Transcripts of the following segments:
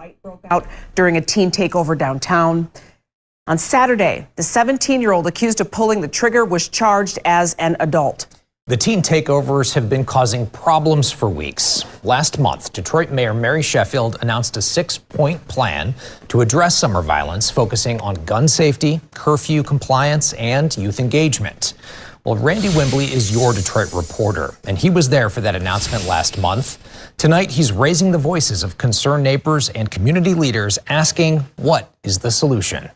fight broke out during a teen takeover downtown. On Saturday, the 17-year-old accused of pulling the trigger was charged as an adult. The teen takeovers have been causing problems for weeks. Last month, Detroit Mayor Mary Sheffield announced a 6-point plan to address summer violence, focusing on gun safety, curfew compliance, and youth engagement. Well, Randy Wimbley is your Detroit reporter, and he was there for that announcement last month. Tonight, he's raising the voices of concerned neighbors and community leaders, asking, what is the solution?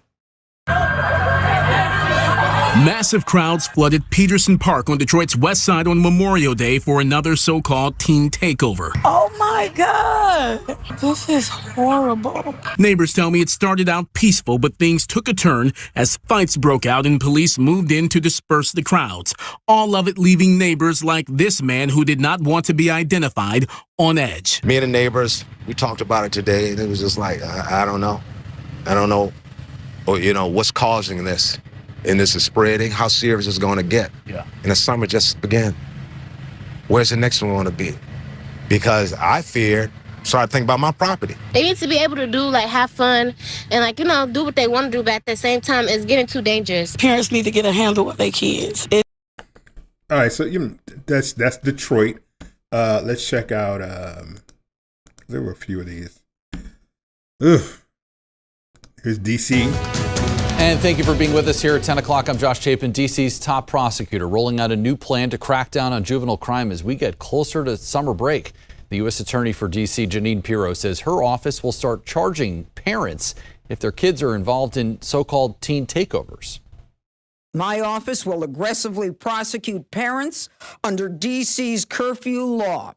Massive crowds flooded Peterson Park on Detroit's west side on Memorial Day for another so-called teen takeover. Oh my God, this is horrible. Neighbors tell me it started out peaceful, but things took a turn as fights broke out and police moved in to disperse the crowds. All of it leaving neighbors like this man who did not want to be identified on edge. Me and the neighbors, we talked about it today, and it was just like, I don't know. Or, what's causing this? And this is spreading. How serious is it going to get? Yeah. And the summer just began. Where's the next one going to be? Because I feared, started thinking about my property. They need to be able to have fun and do what they want to do, but at the same time, it's getting too dangerous. Parents need to get a handle with their kids. All right, so that's Detroit. Let's check out. There were a few of these. Ugh. Here's DC. And thank you for being with us here at 10 o'clock. I'm Josh Chapin, D.C.'s top prosecutor, rolling out a new plan to crack down on juvenile crime as we get closer to summer break. The U.S. Attorney for D.C., Janine Pirro, says her office will start charging parents if their kids are involved in so-called teen takeovers. My office will aggressively prosecute parents under D.C.'s curfew law.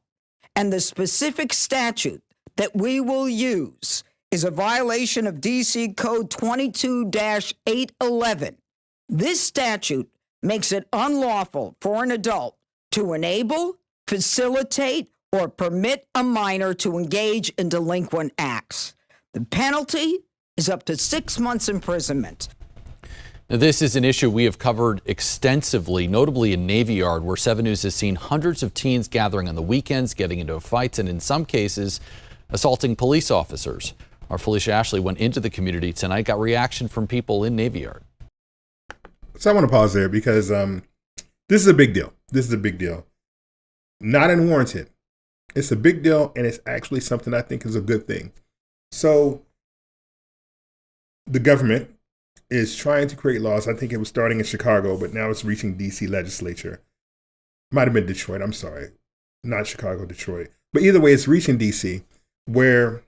And the specific statute that we will use is a violation of D.C. Code 22-811. This statute makes it unlawful for an adult to enable, facilitate, or permit a minor to engage in delinquent acts. The penalty is up to 6 months imprisonment. Now, this is an issue we have covered extensively, notably in Navy Yard, where 7 News has seen hundreds of teens gathering on the weekends, getting into fights, and in some cases, assaulting police officers. Our Felicia Ashley went into the community tonight, got reaction from people in Navy Yard. So I want to pause there because this is a big deal. This is a big deal. Not unwarranted. It's a big deal, and it's actually something I think is a good thing. So the government is trying to create laws. I think it was starting in Chicago, but now it's reaching D.C. legislature. Might have been Detroit. I'm sorry. Not Chicago, Detroit. But either way, it's reaching D.C. where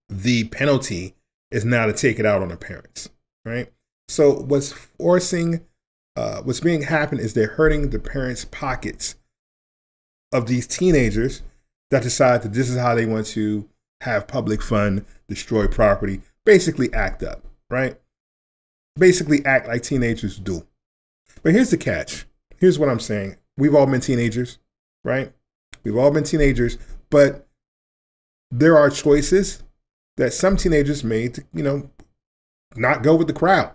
the penalty is now to take it out on the parents, right? So what's being happened is they're hurting the parents' pockets of these teenagers that decide that this is how they want to have public fun, destroy property, basically act up, right? Basically act like teenagers do. But here's the catch. Here's what I'm saying. We've all been teenagers, right? We've all been teenagers, but there are choices that some teenagers made to, not go with the crowd,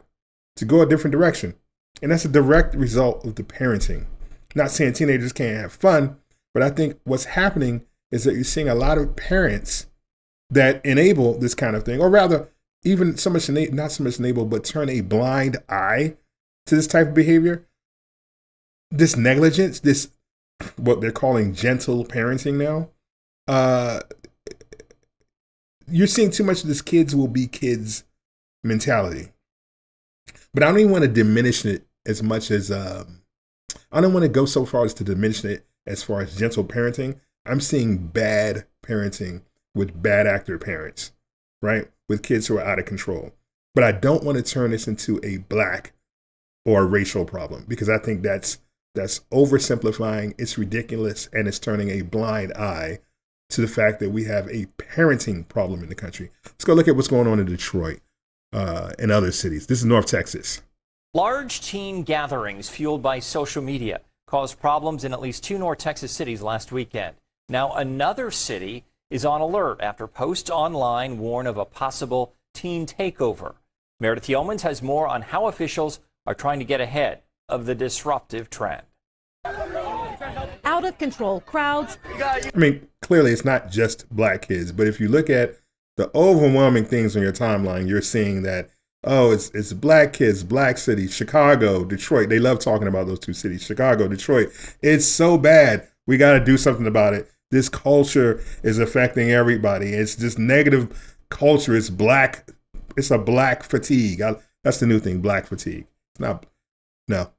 to go a different direction. And that's a direct result of the parenting. Not saying teenagers can't have fun, but I think what's happening is that you're seeing a lot of parents that enable this kind of thing, or rather, even not so much enable, but turn a blind eye to this type of behavior. This negligence, this, what they're calling gentle parenting now, you're seeing too much of this kids will be kids mentality. But I don't even want to diminish it as much as, I don't want to go so far as to diminish it as far as gentle parenting. I'm seeing bad parenting with bad actor parents, right? With kids who are out of control. But I don't want to turn this into a black or a racial problem, because I think that's oversimplifying, it's ridiculous, and it's turning a blind eye to the fact that we have a parenting problem in the country. Let's go look at what's going on in Detroit and other cities. This is North Texas. Large teen gatherings fueled by social media caused problems in at least 2 North Texas cities last weekend. Now another city is on alert after posts online warn of a possible teen takeover. Meredith Yeomans has more on how officials are trying to get ahead of the disruptive trend. Out of control crowds. I mean, clearly it's not just black kids, but if you look at the overwhelming things on your timeline, you're seeing that, oh, it's black kids, black cities, Chicago, Detroit. They love talking about those two cities, Chicago, Detroit. It's so bad. We got to do something about it. This culture is affecting everybody. It's just negative culture. It's black. It's a black fatigue. That's the new thing, black fatigue. It's not, no.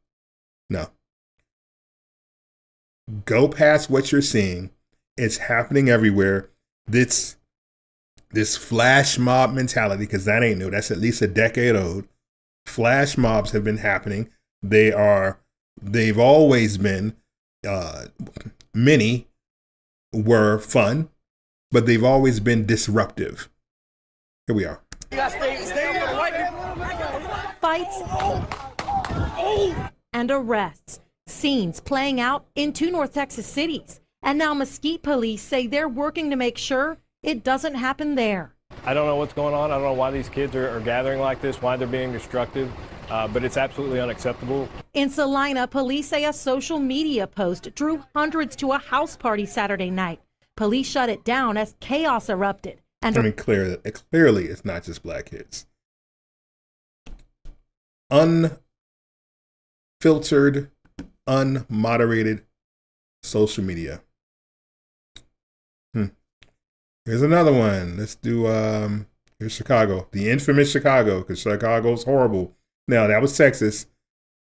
Go past what you're seeing. It's happening everywhere. This flash mob mentality, because that ain't new. That's at least a decade old. Flash mobs have been happening. They've always been, many were fun, but they've always been disruptive. Here we are. Fights and arrests. Scenes playing out in 2 North Texas cities. And now Mesquite police say they're working to make sure it doesn't happen there. I don't know what's going on. I don't know why these kids are gathering like this, why they're being destructive, but it's absolutely unacceptable. In Salina, police say a social media post drew hundreds to a house party Saturday night. Police shut it down as chaos erupted. And clearly it's not just black kids. Unfiltered, unmoderated social media. Here's another one. Let's do here's Chicago, the infamous Chicago, because Chicago's horrible. Now that was Texas,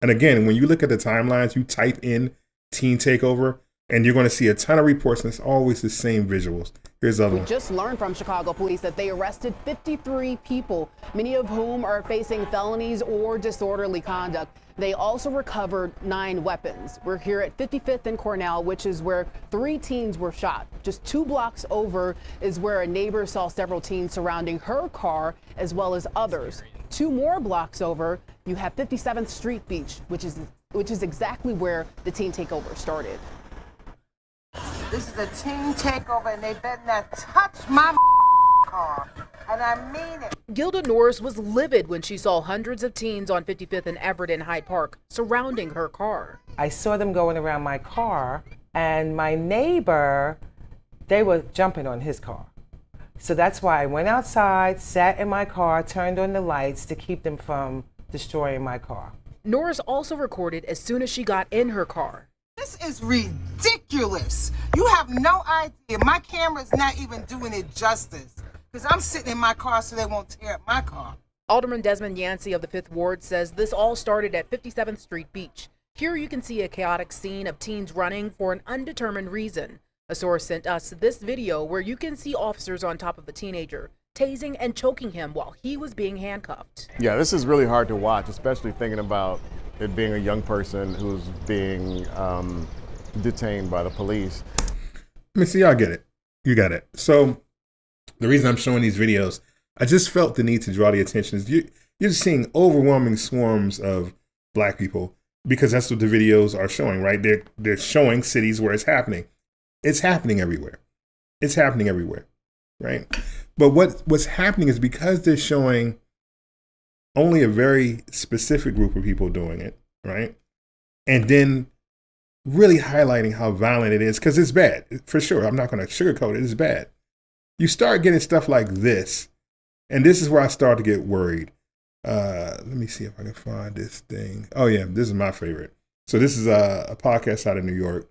and again, when you look at the timelines, you type in teen takeover, and you're going to see a ton of reports, and it's always the same visuals. Here's the other one. We just learned from Chicago police that they arrested 53 people, many of whom are facing felonies or disorderly conduct. They also recovered 9 weapons. We're here at 55th and Cornell, which is where 3 teens were shot. Just 2 blocks over is where a neighbor saw several teens surrounding her car, as well as others. 2 more blocks over, you have 57th Street Beach, which is exactly where the teen takeover started. This is a teen takeover, and they better not touch my car. And I mean it. Gilda Norris was livid when she saw hundreds of teens on 55th and Everett in Hyde Park surrounding her car. I saw them going around my car, and my neighbor, they were jumping on his car. So that's why I went outside, sat in my car, turned on the lights to keep them from destroying my car. Norris also recorded as soon as she got in her car. This is ridiculous. You have no idea. My camera's not even doing it justice. Because I'm sitting in my car so they won't tear up my car. Alderman Desmond Yancey of the 5th Ward says this all started at 57th Street Beach. Here you can see a chaotic scene of teens running for an undetermined reason. A source sent us this video where you can see officers on top of the teenager, tasing and choking him while he was being handcuffed. Yeah, this is really hard to watch, especially thinking about it being a young person who's being detained by the police. I mean, see, y'all get it. You got it. So the reason I'm showing these videos, I just felt the need to draw the attention. Is you're just seeing overwhelming swarms of black people, because that's what the videos are showing, right? They're showing cities where it's happening. It's happening everywhere. It's happening everywhere, right? But what's happening is because they're showing only a very specific group of people doing it, right? And then really highlighting how violent it is, because it's bad, for sure. I'm not going to sugarcoat it. It's bad. You start getting stuff like this, and this is where I start to get worried. Let me see if I can find this thing. Oh, yeah, this is my favorite. So this is a podcast out of New York.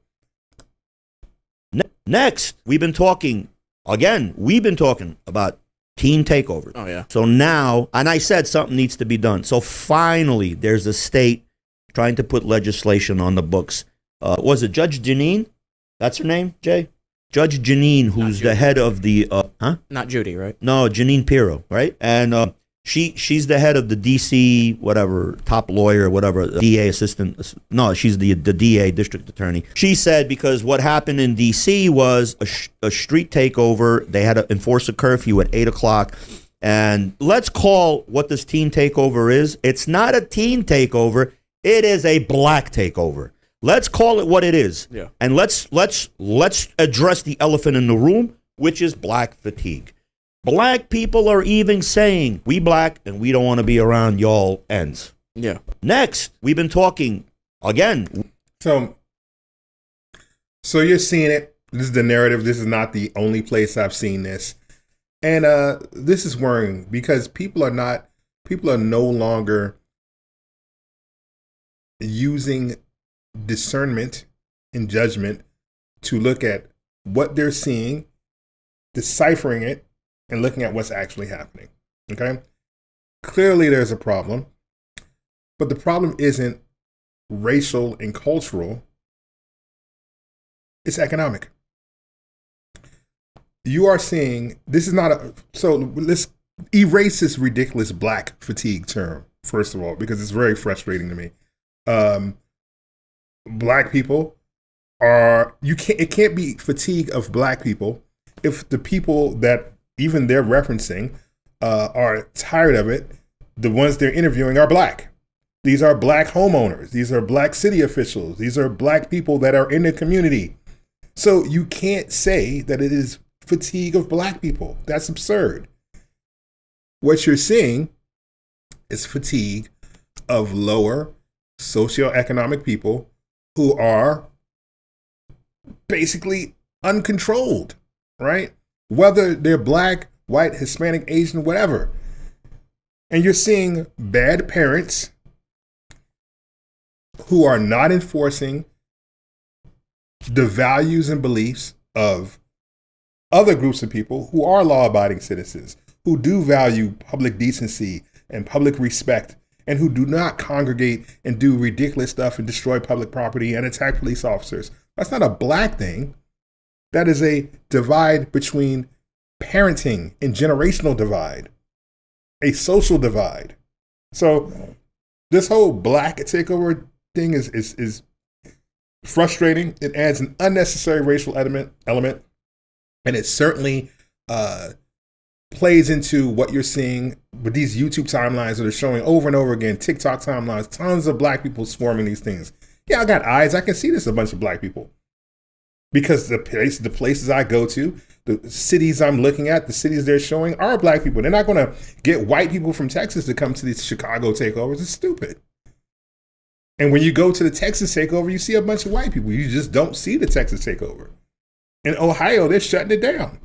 Next, we've been talking about teen takeovers. Oh, yeah. So now, and I said something needs to be done. So finally, there's a state trying to put legislation on the books. Was it Judge Janine? That's her name, Jay? Judge Janine, who's the head of the, Not Judy, right? No, Janine Pirro, right? And she's the head of the D.C., whatever, top lawyer, whatever, DA assistant. No, she's the DA, district attorney. She said because what happened in D.C. was a street takeover. They had to enforce a curfew at 8 o'clock. And let's call what this teen takeover is. It's not a teen takeover. It is a black takeover. Let's call it what it is. Yeah. And let's address the elephant in the room, which is black fatigue. Black people are even saying, we black and we don't want to be around y'all ends. Yeah. Next, we've been talking again. So you're seeing it. This is the narrative. This is not the only place I've seen this. And this is worrying because people are no longer using discernment and judgment to look at what they're seeing, deciphering it, and looking at what's actually happening. Okay? Clearly there's a problem, but the problem isn't racial and cultural, it's economic. You are seeing, this is not a, so let's erase this ridiculous black fatigue term, first of all, because it's very frustrating to me. Black people are, it can't be fatigue of black people if the people that even they're referencing are tired of it. The ones they're interviewing are black. These are black homeowners. These are black city officials. These are black people that are in the community. So you can't say that it is fatigue of black people. That's absurd. What you're seeing is fatigue of lower socioeconomic people who are basically uncontrolled, right? Whether they're black, white, Hispanic, Asian, whatever. And you're seeing bad parents who are not enforcing the values and beliefs of other groups of people who are law-abiding citizens, who do value public decency and public respect, and who do not congregate and do ridiculous stuff and destroy public property and attack police officers. That's not a black thing. That is a divide between parenting and generational divide, a social divide. So this whole black takeover thing is frustrating. It adds an unnecessary racial element, and it certainly plays into what you're seeing with these YouTube timelines that are showing over and over again, TikTok timelines, tons of black people swarming these things. Yeah, I got eyes. I can see this a bunch of black people. Because the places I go to, the cities I'm looking at, the cities they're showing are black people. They're not going to get white people from Texas to come to these Chicago takeovers. It's stupid. And when you go to the Texas takeover, you see a bunch of white people. You just don't see the Texas takeover. In Ohio, they're shutting it down.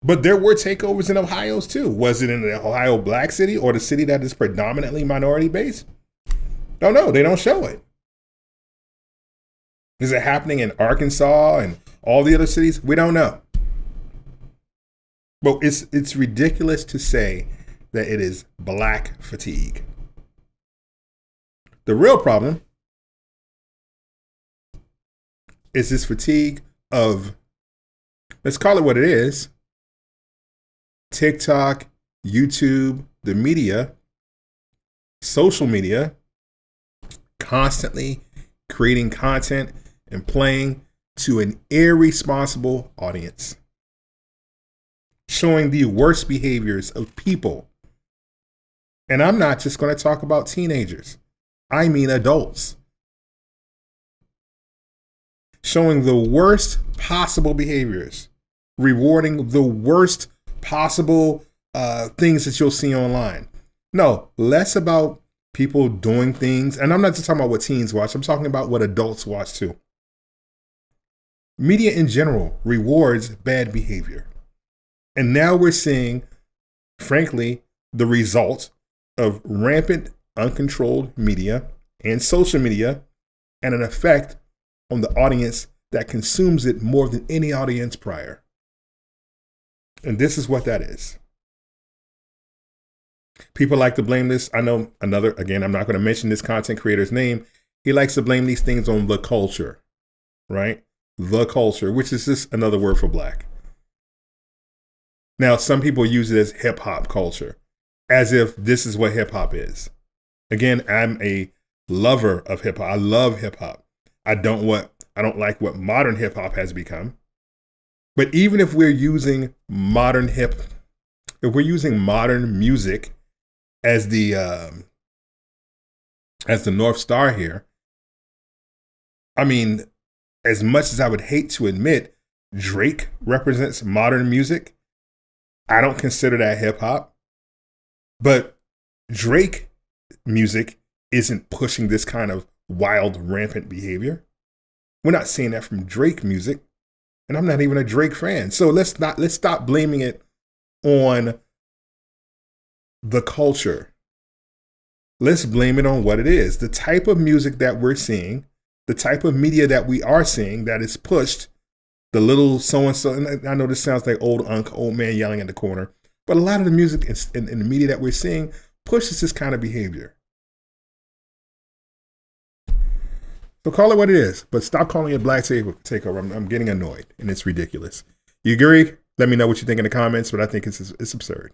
But there were takeovers in Ohio too. Was it in the Ohio black city or the city that is predominantly minority based? Don't know. They don't show it. Is it happening in Arkansas and all the other cities? We don't know. But it's ridiculous to say that it is black fatigue. The real problem is this fatigue of, let's call it what it is, TikTok, YouTube, the media, social media, constantly creating content and playing to an irresponsible audience, showing the worst behaviors of people. And I'm not just going to talk about teenagers. I mean adults. Showing the worst possible behaviors, rewarding the worst possible things that you'll see online. No, less about people doing things. And I'm not just talking about what teens watch. I'm talking about what adults watch too. Media in general rewards bad behavior. And now we're seeing, frankly, the result of rampant, uncontrolled media and social media and an effect on the audience that consumes it more than any audience prior. And this is what that is. People like to blame this. I know another, again, I'm not going to mention this content creator's name. He likes to blame these things on the culture, right? The culture, which is just another word for black. Now, some people use it as hip hop culture, as if this is what hip hop is. Again, I'm a lover of hip hop. I love hip hop. I don't like what modern hip hop has become. But even if we're using modern music as the North Star here, I mean, as much as I would hate to admit Drake represents modern music, I don't consider that hip hop. But Drake music isn't pushing this kind of wild, rampant behavior. We're not seeing that from Drake music. And I'm not even a Drake fan. So let's stop blaming it on the culture. Let's blame it on what it is. The type of music that we're seeing, the type of media that we are seeing that is pushed, the little so-and-so, and I know this sounds like old man yelling in the corner, but a lot of the music in the media that we're seeing pushes this kind of behavior. So call it what it is, but stop calling it black takeover. I'm getting annoyed, and it's ridiculous. You agree? Let me know what you think in the comments, but I think it's absurd.